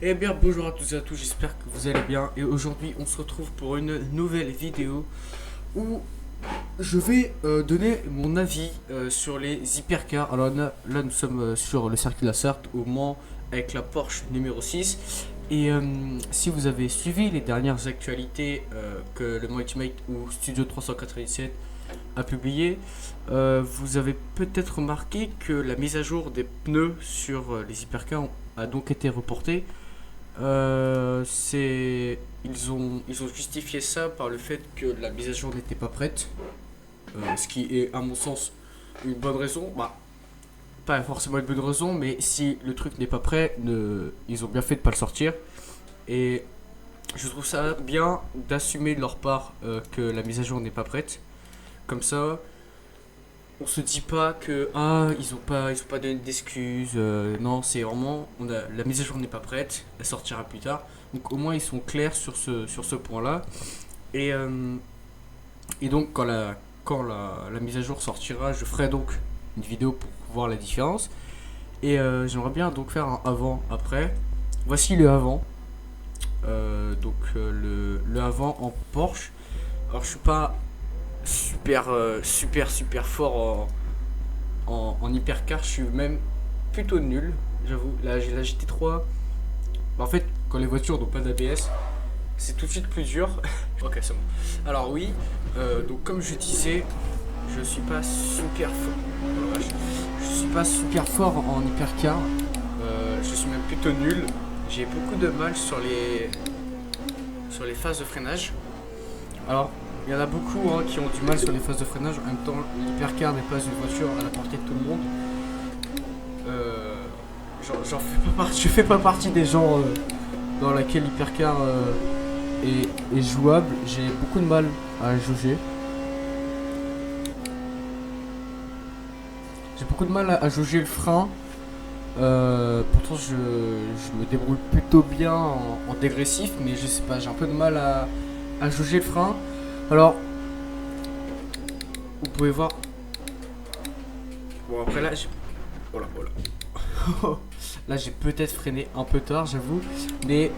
Eh bien bonjour à tous et à tous, j'espère que vous allez bien et aujourd'hui on se retrouve pour une nouvelle vidéo où je vais donner mon avis sur les hypercars. Alors là nous sommes sur le circuit de la Sarthe au Mans avec la Porsche numéro 6 et si vous avez suivi les dernières actualités que le Mans Ultimate ou Studio 397 a publié, vous avez peut-être remarqué que la mise à jour des pneus sur les hypercars a donc été reportée. Ils ont justifié ça par le fait que la mise à jour n'était pas prête, ce qui est à mon sens une bonne raison. Bah, pas forcément une bonne raison, mais si le truc n'est pas prêt, ils ont bien fait de pas le sortir. Et je trouve ça bien d'assumer de leur part que la mise à jour n'est pas prête. Comme ça, on se dit pas que ils ont pas donné d'excuses. Non, c'est vraiment la mise à jour n'est pas prête, elle sortira plus tard. Donc au moins ils sont clairs sur ce point-là. Et, euh, et donc quand la mise à jour sortira, je ferai donc une vidéo pour voir la différence. Et j'aimerais bien donc faire un avant après. Voici le avant. Le avant en Porsche. Alors je suis pas super fort en hypercar, je suis même plutôt nul, j'avoue. Là j'ai la GT3. Bah, en fait, quand les voitures n'ont pas d'ABS, c'est tout de suite plus dur. Ok, c'est bon. Alors oui, donc comme je disais, je suis pas super fort. Oh la vache. Je suis pas super fort en hypercar. Je suis même plutôt nul. J'ai beaucoup de mal sur les phases de freinage. Alors, il y en a beaucoup qui ont du mal sur les phases de freinage. En même temps, l'hypercar n'est pas une voiture à la portée de tout le monde. J'en fais pas partie. Je fais pas partie des gens dans laquelle l'hypercar est jouable. J'ai beaucoup de mal à jauger. J'ai beaucoup de mal à jauger le frein. Pourtant, je me débrouille plutôt bien en dégressif, mais je sais pas, j'ai un peu de mal à jauger le frein. Alors, vous pouvez voir. Bon, après là, voilà, voilà. Là, j'ai peut-être freiné un peu tard, j'avoue. Mais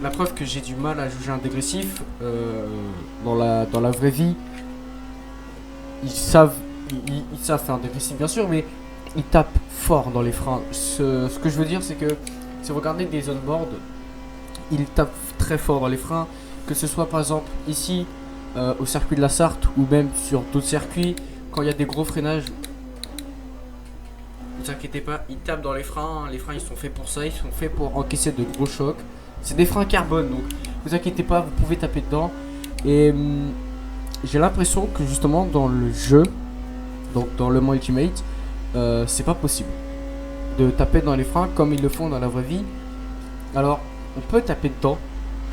la preuve que j'ai du mal à juger un dégressif, dans la vraie vie, ils savent faire un dégressif, bien sûr, mais ils tapent fort dans les freins. Ce que je veux dire, c'est que si vous regardez des on-board, ils tapent très fort dans les freins. Que ce soit par exemple ici, au circuit de la Sarthe, ou même sur d'autres circuits, quand il y a des gros freinages. Ne vous inquiétez pas, ils tapent dans les freins. Les freins, ils sont faits pour ça. Ils sont faits pour encaisser de gros chocs. C'est des freins carbone, donc vous inquiétez pas, vous pouvez taper dedans. Et j'ai l'impression que justement dans le jeu, donc dans le Mans Ultimate, c'est pas possible de taper dans les freins comme ils le font dans la vraie vie. Alors, on peut taper dedans.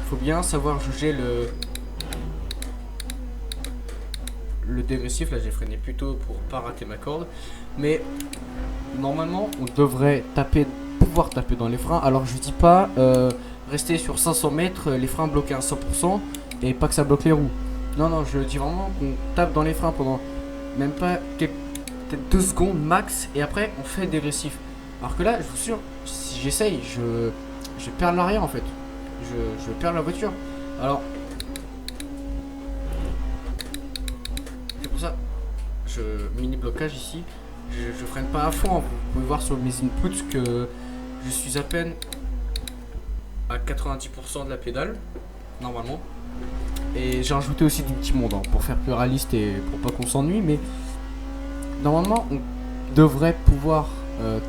Il faut bien savoir juger le dégressif. Là, j'ai freiné plutôt pour pas rater ma corde. Mais normalement, on devrait pouvoir taper dans les freins. Alors, je dis pas rester sur 500 mètres, les freins bloqués à 100% et pas que ça bloque les roues. Non, je dis vraiment qu'on tape dans les freins pendant même pas peut-être 2 secondes max et après on fait dégressif. Alors que là, je vous assure, si j'essaye, je perds l'arrière en fait. Je perds la voiture. Alors, c'est pour ça, mini blocage ici. Je freine pas à fond. Vous pouvez voir sur mes inputs que je suis à peine à 90% de la pédale, normalement. Et j'ai rajouté aussi du petit monde pour faire plus réaliste et pour pas qu'on s'ennuie. Mais normalement, on devrait pouvoir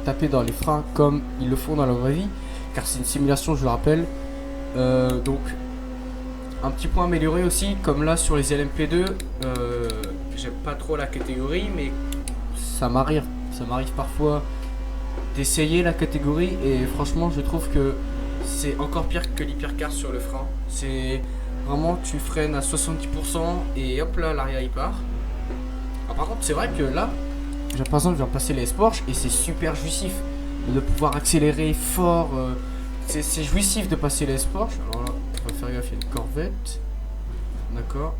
taper dans les freins comme ils le font dans la vraie vie. Car c'est une simulation, je le rappelle. Donc, un petit point amélioré aussi, comme là sur les LMP2, j'aime pas trop la catégorie, mais ça m'arrive parfois d'essayer la catégorie et franchement je trouve que c'est encore pire que l'hypercar sur le frein. C'est vraiment, tu freines à 70% et hop là l'arrière il part. Alors, par contre c'est vrai que là, par exemple je viens de passer les Porsche et c'est super jouissif de pouvoir accélérer fort. C'est jouissif de passer les Porsche. Alors là, on va faire gaffe, il y a une Corvette. D'accord.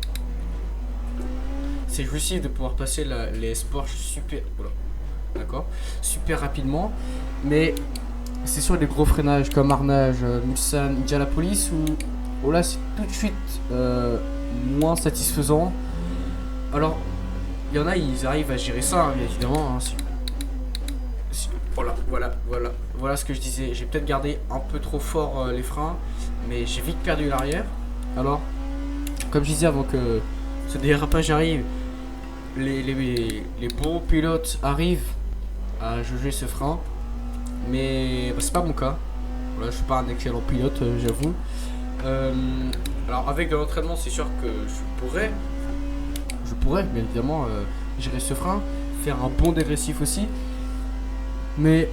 C'est jouissif de pouvoir passer les Porsche super. Voilà. D'accord. Super rapidement. Mais c'est sur les gros freinages comme Arnage, Mulsanne, Indianapolis où là c'est tout de suite moins satisfaisant. Alors, il y en a, ils arrivent à gérer ça, hein, bien évidemment. Hein, voilà ce que je disais. J'ai peut-être gardé un peu trop fort les freins, mais j'ai vite perdu l'arrière. Alors, comme je disais avant que ce dérapage arrive, les bons pilotes arrivent à jauger ce frein, mais c'est pas mon cas. Voilà, je suis pas un excellent pilote, j'avoue. Alors, avec de l'entraînement, c'est sûr que je pourrais bien évidemment gérer ce frein, faire un bon dégressif aussi. Mais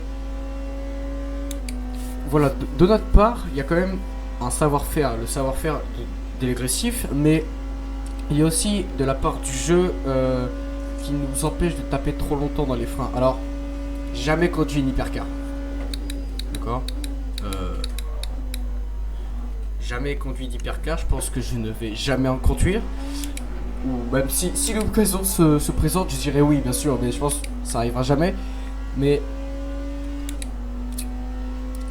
voilà, de notre part, il y a quand même un savoir-faire, le savoir-faire de dégressif, mais il y a aussi de la part du jeu qui nous empêche de taper trop longtemps dans les freins. Alors, jamais conduit une hypercar. D'accord Jamais conduit d'hypercar, je pense que je ne vais jamais en conduire. Ou même si l'occasion se présente, je dirais oui, bien sûr, mais je pense que ça arrivera jamais. Mais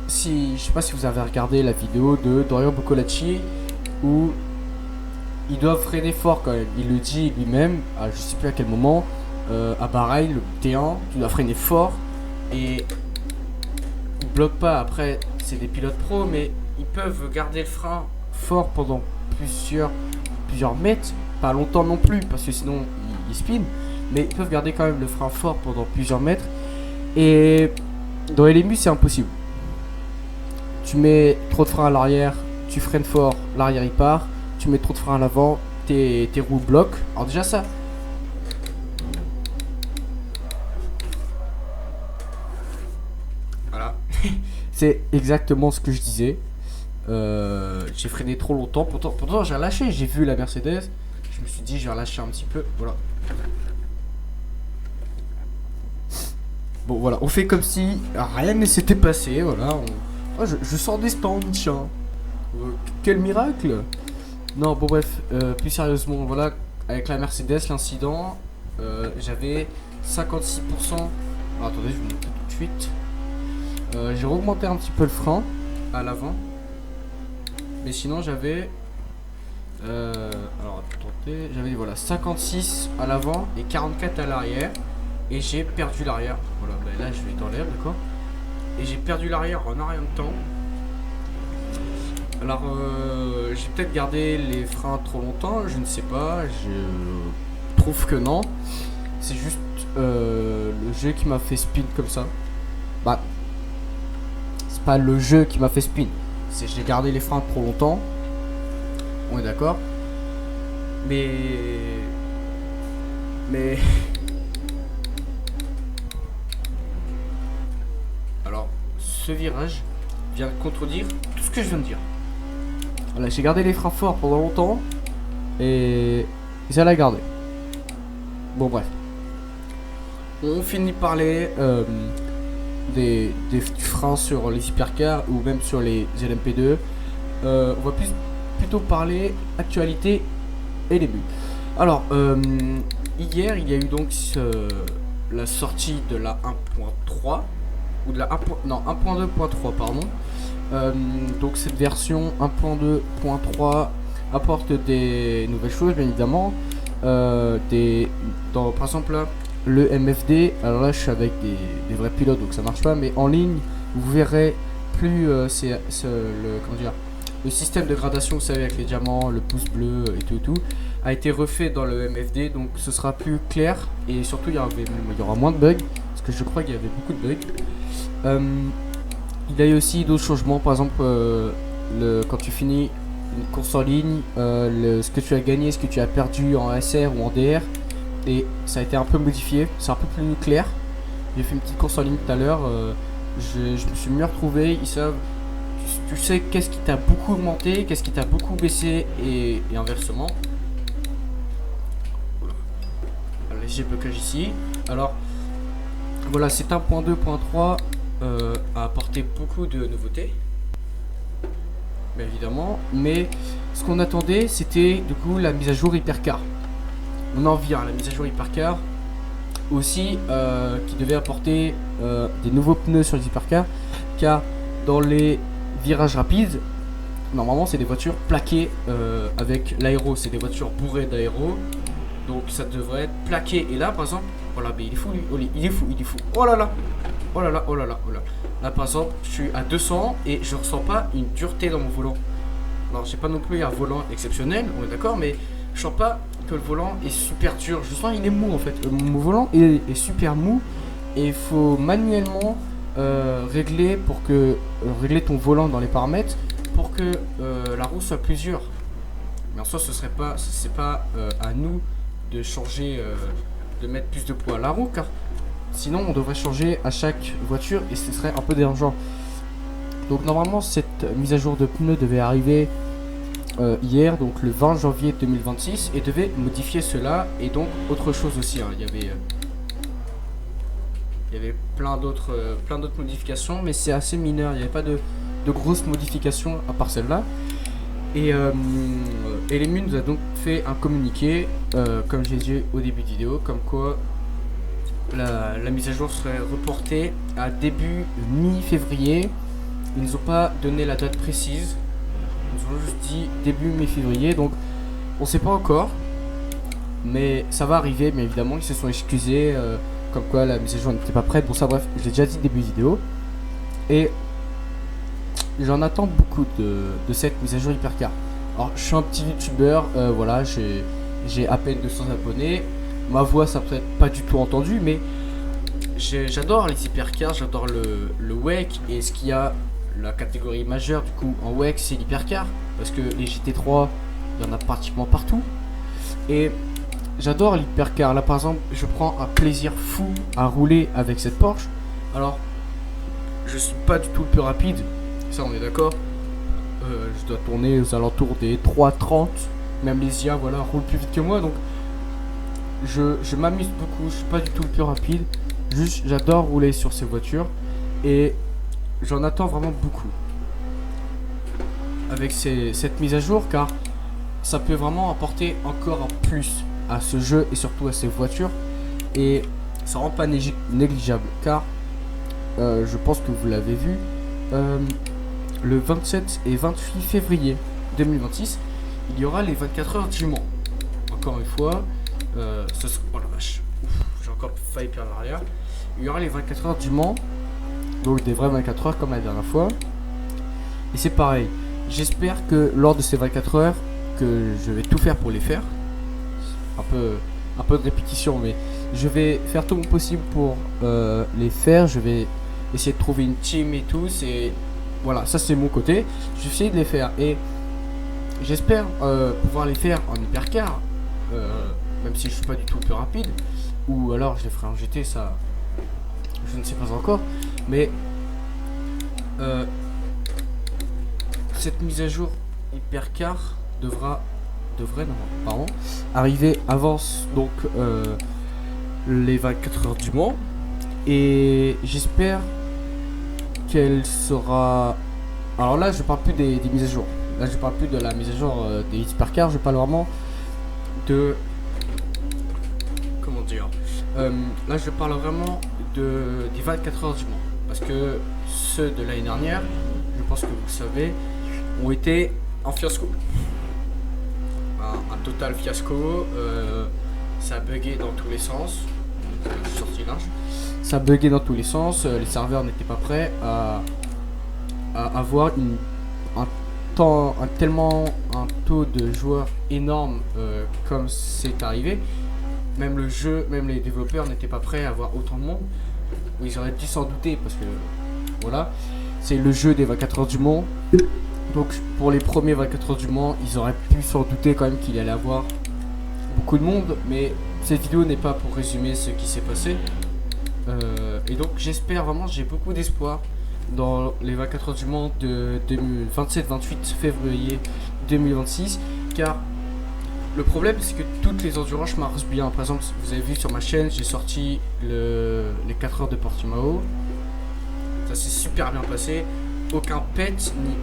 je sais pas si vous avez regardé la vidéo de Dorian Boccolacci où ils doivent freiner fort quand même. Il le dit lui-même, à je sais plus à quel moment, à Bahreïn, le T1, tu dois freiner fort et ils bloquent pas. Après, c'est des pilotes pros, mais ils peuvent garder le frein fort pendant plusieurs mètres, pas longtemps non plus, parce que sinon ils spinent, mais ils peuvent garder quand même le frein fort pendant plusieurs mètres. Et dans LMU, c'est impossible. Tu mets trop de frein à l'arrière, tu freines fort, l'arrière il part. Tu mets trop de frein à l'avant, tes roues bloquent. Alors déjà ça. Voilà. C'est exactement ce que je disais. J'ai freiné trop longtemps. Pourtant j'ai relâché. J'ai vu la Mercedes. Je me suis dit je vais relâcher un petit peu. Voilà. Bon voilà, on fait comme si rien ne s'était passé. Voilà. Je sors des stands, tiens. Quel miracle! Non, bon bref, plus sérieusement, voilà, avec la Mercedes, l'incident, j'avais 56%. Alors, attendez, je vais vous montrer tout de suite. J'ai augmenté un petit peu le frein à l'avant. Mais sinon, j'avais... alors, attendez, j'avais voilà, 56 à l'avant et 44 à l'arrière. Et j'ai perdu l'arrière. Voilà, bah là, je vais dans l'air, d'accord? Et j'ai perdu l'arrière en un rien de temps. Alors, j'ai peut-être gardé les freins trop longtemps, je ne sais pas, je trouve que non. C'est juste le jeu qui m'a fait spin comme ça. Bah, c'est pas le jeu qui m'a fait spin, c'est j'ai gardé les freins trop longtemps. On est d'accord. Mais... Alors, ce virage vient de contredire tout ce que je viens de dire. Voilà, j'ai gardé les freins forts pendant longtemps et ça l'a gardé. Bon bref. On finit de parler du frein sur les hypercars ou même sur les LMP2. On va plutôt parler actualité et début. Alors, hier il y a eu donc la sortie de la 1.3 ou de la 1.2.3 pardon. Donc cette version 1.2.3 apporte des nouvelles choses bien évidemment. Par exemple là, le MFD, alors là je suis avec des vrais pilotes donc ça marche pas, mais en ligne vous verrez plus le système de gradation, vous savez, avec les diamants, le pouce bleu et tout a été refait dans le MFD, donc ce sera plus clair et surtout il y aura moins de bugs parce que je crois qu'il y avait beaucoup de bugs. Il y a eu aussi d'autres changements, par exemple quand tu finis une course en ligne, ce que tu as gagné, ce que tu as perdu en SR ou en DR, et ça a été un peu modifié, c'est un peu plus clair. J'ai fait une petite course en ligne tout à l'heure, je me suis mieux retrouvé, ils savent, tu sais qu'est-ce qui t'a beaucoup augmenté, qu'est-ce qui t'a beaucoup baissé et inversement. Voilà, léger blocage ici. Alors voilà, c'est 1.2.3 a apporté beaucoup de nouveautés, bien évidemment, mais ce qu'on attendait c'était du coup la mise à jour hypercar. On en vient à la mise à jour hypercar aussi qui devait apporter des nouveaux pneus sur les hypercars car dans les virages rapides, normalement c'est des voitures plaquées avec l'aéro, c'est des voitures bourrées d'aéro, donc ça devrait être plaqué. Et là par exemple, voilà, mais il est fou lui, oh, il est fou, oh là là, oh là là, oh là là, oh là. Là par exemple, je suis à 200 et je ressens pas une dureté dans mon volant. Alors j'ai pas non plus un volant exceptionnel, on est d'accord, mais je sens pas que le volant est super dur, je sens il est mou en fait. Mon volant est super mou et il faut manuellement régler ton volant dans les paramètres pour que la roue soit plus dure. Mais en soi c'est pas à nous de changer, de mettre plus de poids à la roue, car sinon on devrait changer à chaque voiture et ce serait un peu dérangeant. Donc normalement cette mise à jour de pneus devait arriver hier, donc le 20 janvier 2026, et devait modifier cela et donc autre chose aussi, hein. Il y avait plein d'autres modifications, mais c'est assez mineur, il n'y avait pas de grosses modifications à part celle-là. Et LMU nous a donc fait un communiqué, comme j'ai dit au début de vidéo, comme quoi la mise à jour serait reportée à début mi-février. Ils nous ont pas donné la date précise, ils nous ont juste dit début mi-février, donc on sait pas encore, mais ça va arriver. Mais évidemment ils se sont excusés, comme quoi la mise à jour n'était pas prête. Bon ça bref, j'ai déjà dit début vidéo, et j'en attends beaucoup de cette mise à jour Hypercar. Alors je suis un petit youtubeur, voilà, j'ai à peine 200 abonnés, ma voix ça peut être pas du tout entendu, mais j'adore les hypercars, j'adore le WEC, et ce qu'il y a la catégorie majeure du coup en WEC c'est l'hypercar, parce que les GT3 il y en a pratiquement partout, et j'adore l'hypercar. Là par exemple je prends un plaisir fou à rouler avec cette Porsche. Alors je suis pas du tout le plus rapide, ça on est d'accord, je dois tourner aux alentours des 3,30, même les IA voilà roulent plus vite que moi, donc je m'amuse beaucoup, je suis pas du tout le plus rapide, juste j'adore rouler sur ces voitures et j'en attends vraiment beaucoup avec cette mise à jour, car ça peut vraiment apporter encore un plus à ce jeu et surtout à ces voitures, et ça rend pas négligeable, car je pense que vous l'avez vu, le 27 et 28 février 2026 il y aura les 24 heures du Mans. Encore une fois, oh la vache, j'ai encore failli perdre l'arrière. Il y aura les 24 heures du Mans, donc des vrais 24 heures comme la dernière fois. Et c'est pareil, j'espère que lors de ces 24 heures, que je vais tout faire pour les faire. Un peu de répétition, mais je vais faire tout mon possible pour les faire. Je vais essayer de trouver une team et tout. Voilà, ça c'est mon côté. Je vais essayer de les faire et j'espère pouvoir les faire en hypercar, même si je suis pas du tout le plus rapide, ou alors je les ferai en GT, ça je ne sais pas encore, mais cette mise à jour hypercar devrait arriver avant donc les 24 heures du Mans, et j'espère qu'elle sera. Alors là je parle plus des mises à jour, là je parle plus de la mise à jour des hypercars, je parle vraiment de comment dire, là je parle vraiment des 24 heures du Mans, parce que ceux de l'année dernière, je pense que vous le savez, ont été en fiasco, un total fiasco. Ça a bugué dans tous les sens, je suis sorti large, ça a bugué dans tous les sens, les serveurs n'étaient pas prêts à avoir un taux de joueurs énorme comme c'est arrivé. Même le jeu, même les développeurs n'étaient pas prêts à avoir autant de monde. Ils auraient dû s'en douter, parce que voilà, c'est le jeu des 24 heures du Mans. Donc pour les premiers 24 heures du Mans, ils auraient pu s'en douter quand même qu'il allait avoir beaucoup de monde. Mais cette vidéo n'est pas pour résumer ce qui s'est passé. Et donc j'espère vraiment, j'ai beaucoup d'espoir dans les 24 heures du Mans de 27-28 février 2026, car le problème c'est que toutes les endurances marchent bien. Par exemple, vous avez vu sur ma chaîne, j'ai sorti les 4 heures de Portimao, ça s'est super bien passé, aucun pet ni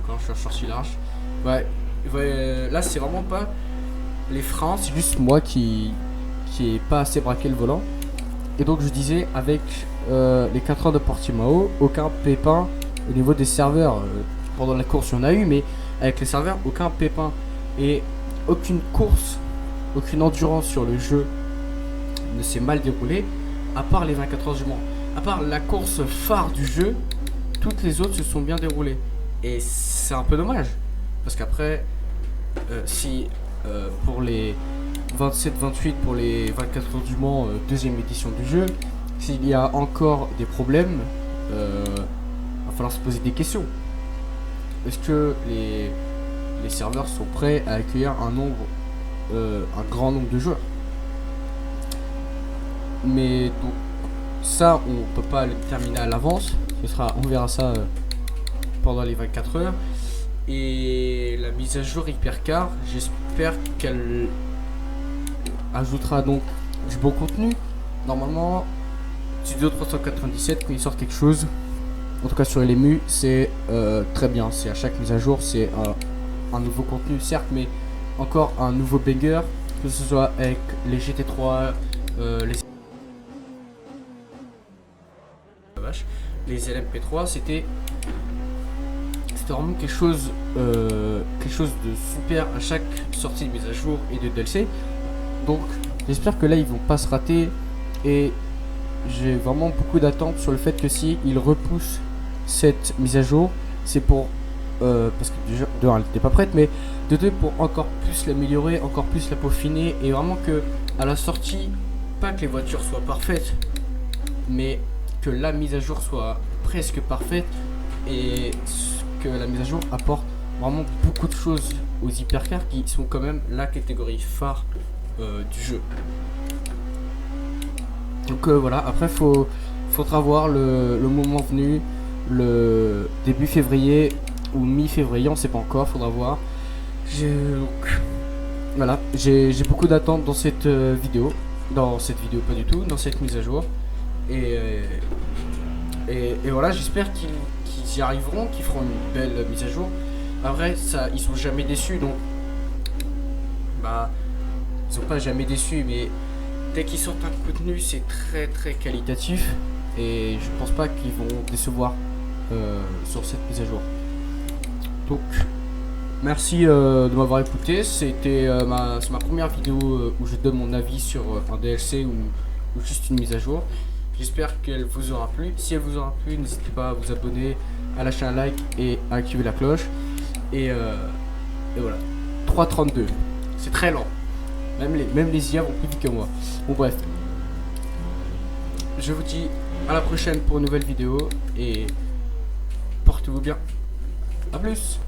quand je suis sorti large. Ouais, là c'est vraiment pas les freins, c'est juste moi qui est pas assez braqué le volant. Et donc je disais, avec les 4 heures de Portimao, aucun pépin au niveau des serveurs. Pendant la course, il y en a eu, mais avec les serveurs, aucun pépin. Et aucune course, aucune endurance sur le jeu ne s'est mal déroulée, à part les 24 heures du Mans. À part la course phare du jeu, toutes les autres se sont bien déroulées. Et c'est un peu dommage. Parce qu'après, si pour les 27-28, pour les 24 heures du Mans, deuxième édition du jeu, s'il y a encore des problèmes, il va falloir se poser des questions. Est-ce que les serveurs sont prêts à accueillir un grand nombre de joueurs? Mais donc ça, on peut pas le terminer à l'avance. On verra ça pendant les 24 heures. Et la mise à jour Hypercar, j'espère qu'elle ajoutera donc du bon contenu. Normalement, Studio 397, quand ils sortent quelque chose, en tout cas sur LMU, c'est très bien. C'est à chaque mise à jour, c'est un nouveau contenu, certes, mais encore un nouveau banger, que ce soit avec les GT3, les LMP3, c'était vraiment quelque chose de super à chaque sortie de mise à jour et de DLC. Donc j'espère que là ils vont pas se rater, et j'ai vraiment beaucoup d'attentes sur le fait que si ils repoussent cette mise à jour, c'est pour parce que déjà de 1 elle n'était pas prête, mais de 2 pour encore plus l'améliorer, encore plus la peaufiner, et vraiment que à la sortie, pas que les voitures soient parfaites, mais que la mise à jour soit presque parfaite, et que la mise à jour apporte vraiment beaucoup de choses aux hypercars qui sont quand même la catégorie phare du jeu. Donc voilà, après faudra voir le moment venu, le début février ou mi-février, on sait pas encore, faudra voir. Voilà, j'ai beaucoup d'attentes dans cette vidéo, pas du tout, dans cette mise à jour. Et voilà, j'espère qu'ils y arriveront, qu'ils feront une belle mise à jour. Après, ça, ils sont jamais déçus, donc ils sont pas jamais déçus, mais dès qu'ils sortent un contenu, c'est très très qualitatif, et je pense pas qu'ils vont décevoir sur cette mise à jour. Donc merci de m'avoir écouté. C'était c'est ma première vidéo où je donne mon avis sur un DLC ou juste une mise à jour. J'espère qu'elle vous aura plu. Si elle vous aura plu, n'hésitez pas à vous abonner, à lâcher un like et à activer la cloche. Et voilà, 3.32, c'est très lent. Même les IA vont plus vite que moi. Bon bref, je vous dis à la prochaine pour une nouvelle vidéo, et portez-vous bien. A plus.